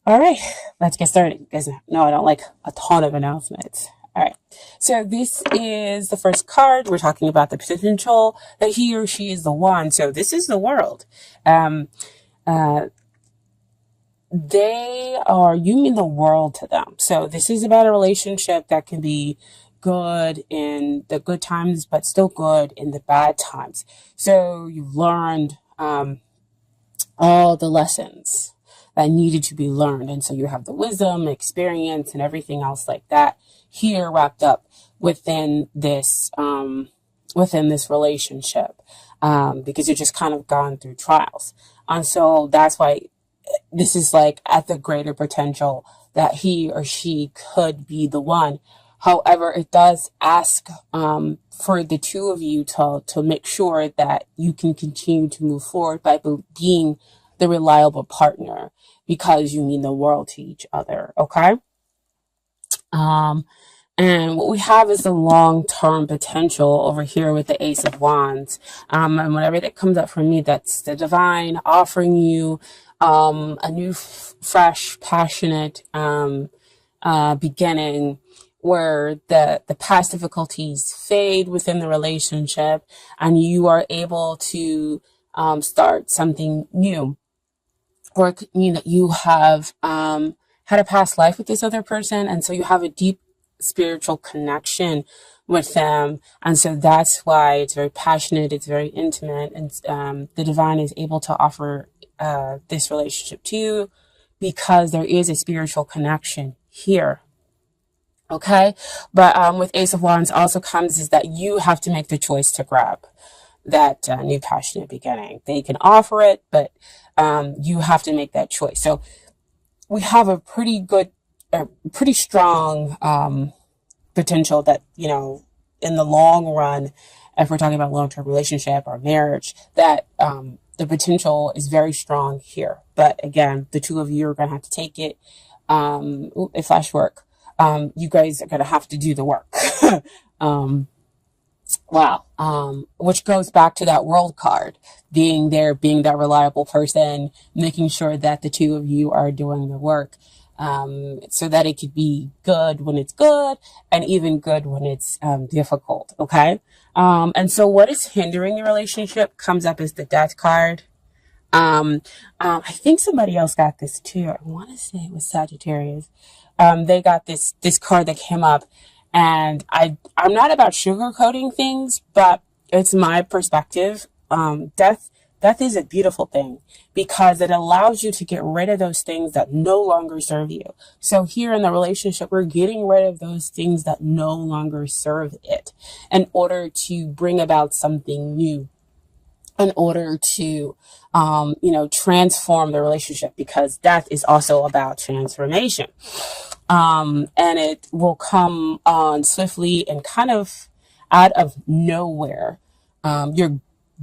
All right, let's get started. You guys know I don't like a ton of announcements. All right, so this is the first card. We're talking about the potential that he or she is the one. So this is the world. Um, uh, you mean the world to them. So this is about a relationship that can be good in the good times, but still good in the bad times. So you've learned all the lessons that needed to be learned. And so you have the wisdom, experience, and everything else like that here wrapped up within this relationship, because you've just kind of gone through trials. And so that's why this is like at the greater potential that he or she could be the one. However, it does ask for the two of you to make sure that you can continue to move forward by being the reliable partner, because you mean the world to each other. Okay. Um, and what we have is the long-term potential over here with the Ace of Wands. And whenever that comes up for me, that's the divine offering you a new, fresh, passionate beginning, where the past difficulties fade within the relationship and you are able to start something new. Or you have had a past life with this other person, and so you have a deep spiritual connection with them, and so that's why it's very passionate, it's very intimate, and the divine is able to offer this relationship to you because there is a spiritual connection here. Okay, but with Ace of Wands also comes is that you have to make the choice to grab that new passionate beginning. They can offer it, but you have to make that choice. So we have a pretty strong potential that, in the long run, if we're talking about long-term relationship or marriage, that the potential is very strong here. But again, the two of you are going to have to take it. It flash work. You guys are going to have to do the work. Wow. Which goes back to that world card, being there, being that reliable person, making sure that the two of you are doing the work, so that it could be good when it's good and even good when it's difficult. Okay. And so what is hindering the relationship comes up as the death card. I think somebody else got this too. I want to say it was Sagittarius. They got this card that came up, and I'm not about sugarcoating things, but it's my perspective. Death is a beautiful thing because it allows you to get rid of those things that no longer serve you. So here in the relationship, we're getting rid of those things that no longer serve it in order to bring about something new, in order to, transform the relationship, because death is also about transformation. And it will come on swiftly and kind of out of nowhere.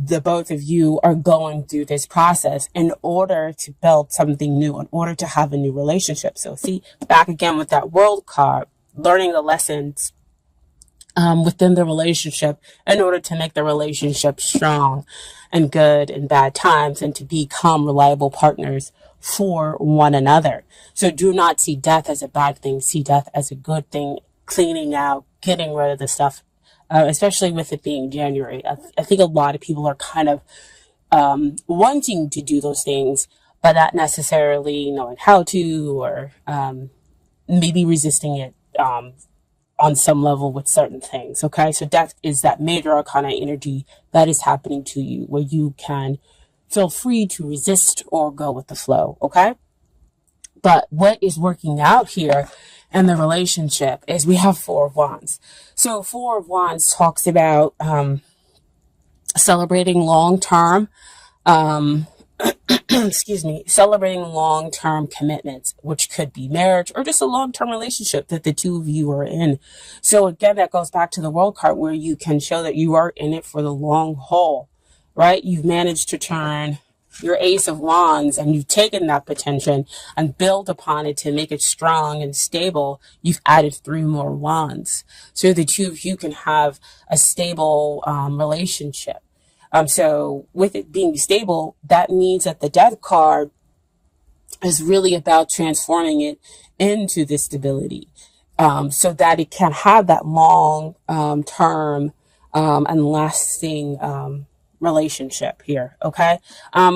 The both of you are going through this process in order to build something new, in order to have a new relationship. So see, back again with that world card, learning the lessons within the relationship in order to make the relationship strong and good in bad times, and to become reliable partners for one another. So do not see death as a bad thing. See death as a good thing, cleaning out, getting rid of the stuff, especially with it being January. I think a lot of people are kind of wanting to do those things, but not necessarily knowing how to, or maybe resisting it on some level with certain things. Okay, so death is that major arcana energy that is happening to you, where you can feel free to resist or go with the flow. Okay, but what is working out here in the relationship is we have Four of Wands. So Four of Wands talks about celebrating long term excuse me, celebrating long-term commitments, which could be marriage or just a long-term relationship that the two of you are in. So again, that goes back to the world card, where you can show that you are in it for the long haul, right? You've managed to turn your Ace of Wands, and you've taken that potential and built upon it to make it strong and stable. You've added 3 more wands, so the two of you can have a stable relationship. So with it being stable, that means that the death card is really about transforming it into this stability, so that it can have that long term and lasting relationship here. Okay.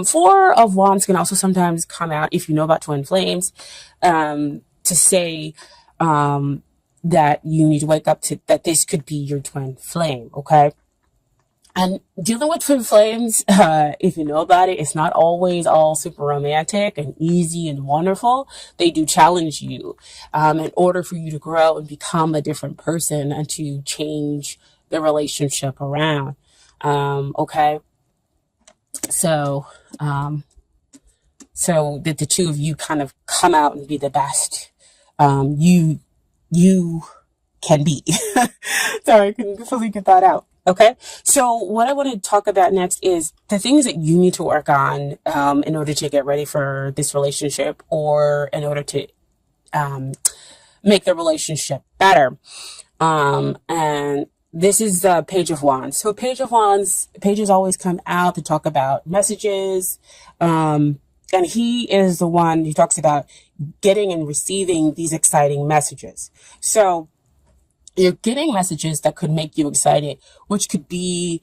Four of Wands can also sometimes come out, if you know about twin flames, to say that you need to wake up to that this could be your twin flame. Okay. And dealing with twin flames, if you know about it, it's not always all super romantic and easy and wonderful. They do challenge you in order for you to grow and become a different person and to change the relationship around. Okay. So, so that the two of you kind of come out and be the best you can be. Sorry, I couldn't fully get that out. Okay, so what I want to talk about next is the things that you need to work on in order to get ready for this relationship, or in order to make the relationship better. And this is the Page of Wands. So Page of Wands, pages always come out to talk about messages. And he is the one who talks about getting and receiving these exciting messages. So you're getting messages that could make you excited, which could be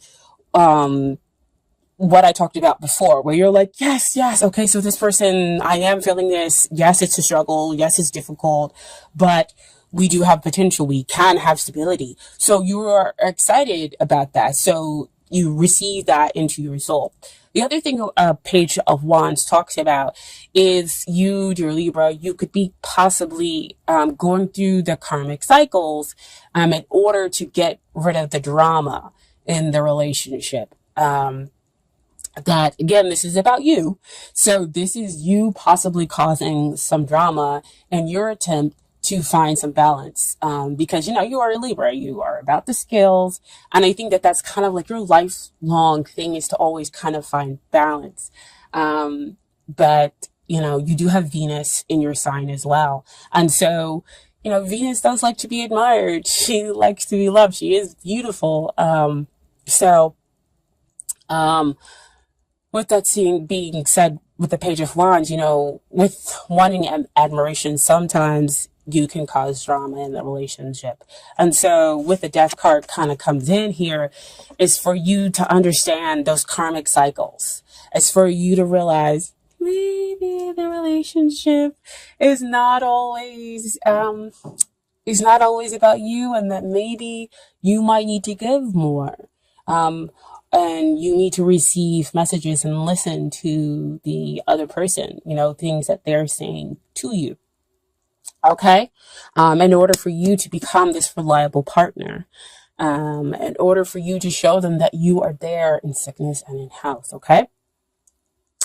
what I talked about before, where you're like, yes, yes, okay, so this person, I am feeling this. Yes, it's a struggle. Yes, it's difficult, but we do have potential. We can have stability. So you are excited about that. So you receive that into your soul. The other thing a Page of Wands talks about is you, dear Libra, you could be possibly going through the karmic cycles in order to get rid of the drama in the relationship. That, again, this is about you. So this is you possibly causing some drama in your attempt to find some balance, because you are a Libra, you are about the skills, and I think that that's kind of like your lifelong thing, is to always kind of find balance. But you do have Venus in your sign as well, and so Venus does like to be admired. She likes to be loved. She is beautiful. So with that being said, with the Page of Wands, with wanting admiration, sometimes you can cause drama in the relationship. And so with the Death card kind of comes in here, is for you to understand those karmic cycles. It's for you to realize maybe the relationship is not always about you, and that maybe you might need to give more. And you need to receive messages and listen to the other person, things that they're saying to you. Okay? In order for you to become this reliable partner, in order for you to show them that you are there in sickness and in health. Okay?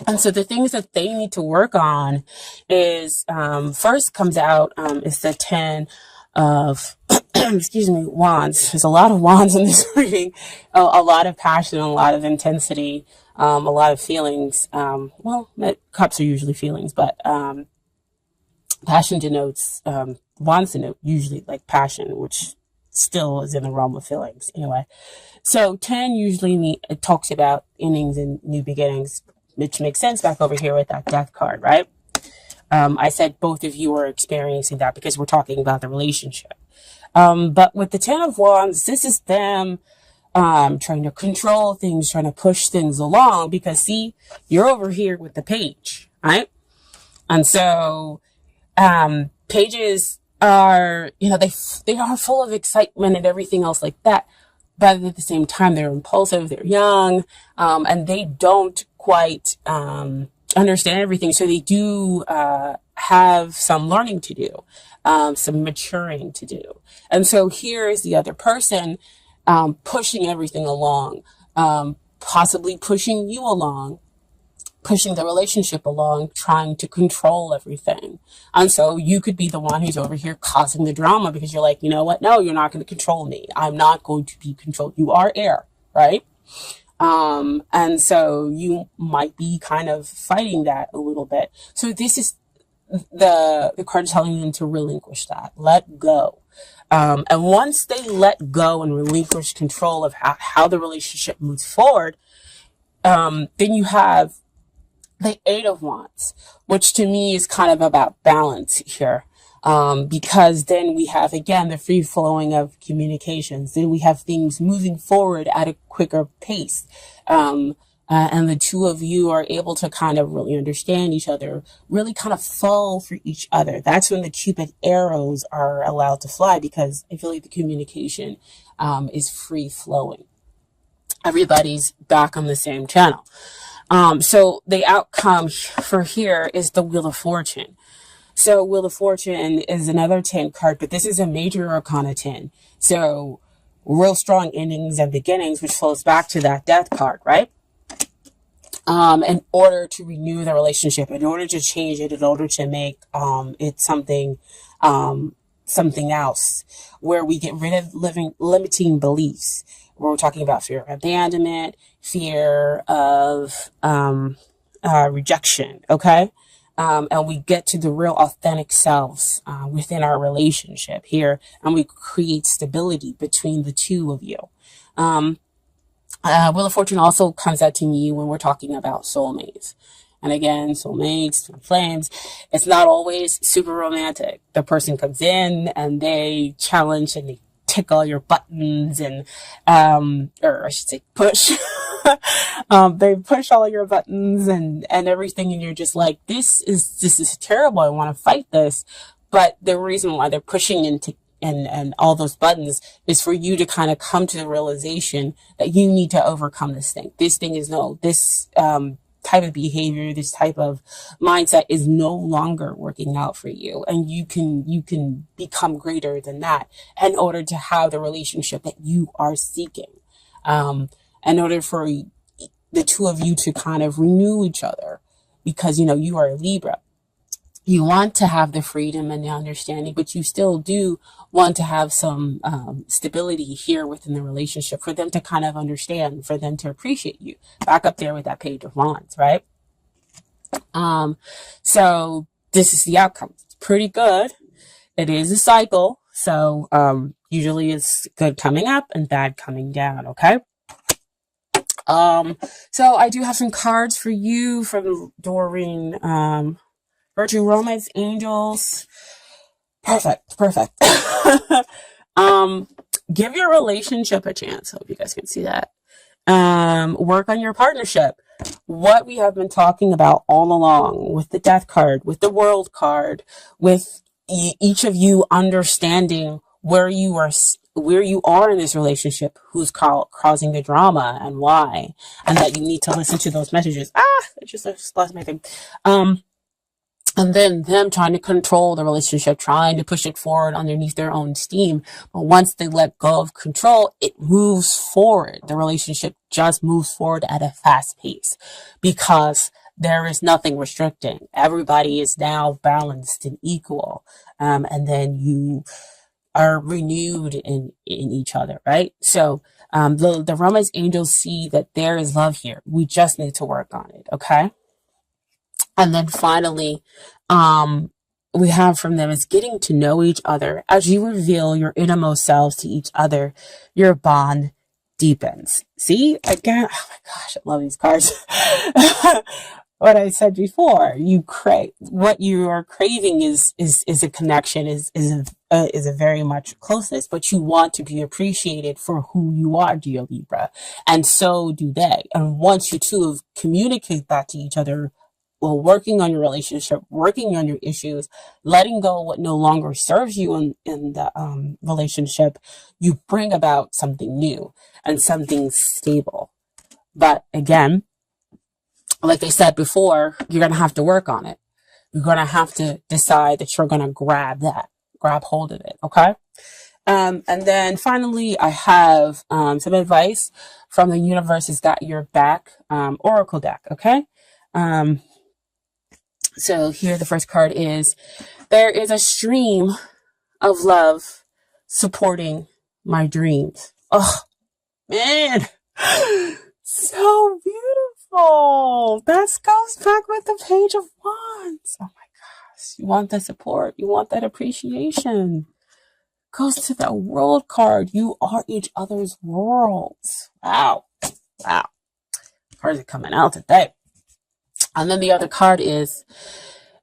And so the things that they need to work on is, first comes out, is the 10 of, wands. There's a lot of wands in this reading, a lot of passion, a lot of intensity, a lot of feelings. Cups are usually feelings, but, passion denotes, wands denote usually like passion, which still is in the realm of feelings. Anyway, so 10 usually it talks about endings and new beginnings, which makes sense back over here with that Death card, right? I said both of you are experiencing that because we're talking about the relationship. But with the 10 of Wands, this is them trying to control things, trying to push things along, because see, you're over here with the Page, right? And so pages are, they are full of excitement and everything else like that. But at the same time, they're impulsive, they're young, and they don't quite understand everything. So they do have some learning to do, some maturing to do. And so here is the other person pushing everything along, possibly pushing you along, pushing the relationship along, trying to control everything. And so you could be the one who's over here causing the drama, because you're like, you know what? No, you're not going to control me. I'm not going to be controlled. You are air, right? And so you might be kind of fighting that a little bit. So this is the card telling them to relinquish that, let go. And once they let go and relinquish control of how the relationship moves forward, then you have the Eight of Wands, which to me is kind of about balance here. Because then we have, again, the free flowing of communications. Then we have things moving forward at a quicker pace. And the two of you are able to kind of really understand each other, really kind of fall for each other. That's when the Cupid arrows are allowed to fly, because I feel like the communication is free flowing. Everybody's back on the same channel. So the outcome for here is the Wheel of Fortune. So Wheel of Fortune is another 10 card, but this is a major arcana 10. So real strong endings and beginnings, which flows back to that Death card, right? In order to renew the relationship, in order to change it, in order to make it something else, where we get rid of limiting beliefs. We're talking about fear of abandonment, fear of rejection, okay? And we get to the real authentic selves within our relationship here, and we create stability between the two of you. Wheel of Fortune also comes out to me when we're talking about soulmates. And again, soulmates, flames, it's not always super romantic. The person comes in and they challenge and they tick all your buttons and, or I should say push. They push all your buttons and everything, and you're just like, this is terrible. I want to fight this. But the reason why they're pushing and all those buttons is for you to kind of come to the realization that you need to overcome this thing. This thing is this type of behavior, this type of mindset is no longer working out for you. And you can become greater than that in order to have the relationship that you are seeking. In order for the two of you to kind of renew each other, because, you are a Libra. You want to have the freedom and the understanding, but you still do want to have some stability here within the relationship for them to kind of understand, for them to appreciate you. Back up there with that Page of Wands, right? So this is the outcome. It's pretty good. It is a cycle. So usually it's good coming up and bad coming down, okay? So I do have some cards for you from Doreen. Virtue, Romance, Angels. Perfect. Give your relationship a chance. Hope you guys can see that. Work on your partnership. What we have been talking about all along with the Death card, with the World card, with each of you understanding where you are in this relationship, who's causing the drama and why, and that you need to listen to those messages. I just lost my thing. And then them trying to control the relationship, trying to push it forward underneath their own steam. But once they let go of control, it moves forward. The relationship just moves forward at a fast pace because there is nothing restricting. Everybody is now balanced and equal. And then you are renewed in each other, right? So the Romance Angels see that there is love here. We just need to work on it, okay? And then finally, we have from them is getting to know each other. As you reveal your innermost selves to each other, your bond deepens. See, again, oh my gosh, I love these cards. What I said before, what you are craving is a connection, is a very much closeness, but you want to be appreciated for who you are, dear Libra, and so do they. And once you two communicate that to each other, well, working on your relationship, working on your issues, letting go of what no longer serves you in the relationship, you bring about something new and something stable. But again, like I said before, you're going to have to work on it. You're going to have to decide that you're going to grab hold of it, okay? And then finally, I have some advice from the Universe Has Got Your Back Oracle deck, okay? So here the first card is, there is a stream of love supporting my dreams. Oh, man. So beautiful. That goes back with the Page of Wands. Oh my gosh. You want the support. You want that appreciation. Goes to the World card. You are each other's worlds. Wow. Cards are coming out today. And then the other card is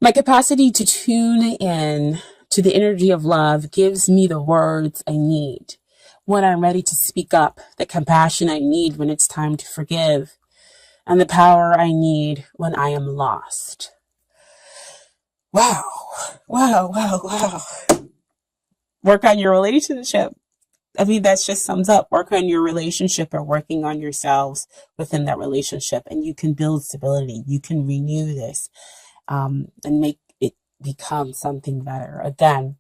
my capacity to tune in to the energy of love gives me the words I need when I'm ready to speak up, the compassion I need when it's time to forgive, and the power I need when I am lost. Wow. Wow, wow, wow. Work on your relationship. I mean, that just sums up work on your relationship or working on yourselves within that relationship. And you can build stability. You can renew this and make it become something better. Again,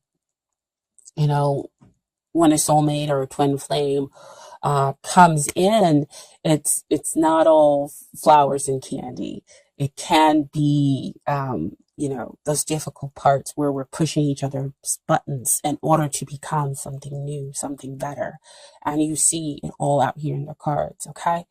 you know, when a soulmate or a twin flame comes in, it's not all flowers and candy. It can be, those difficult parts where we're pushing each other's buttons in order to become something new, something better. And you see it all out here in the cards, okay?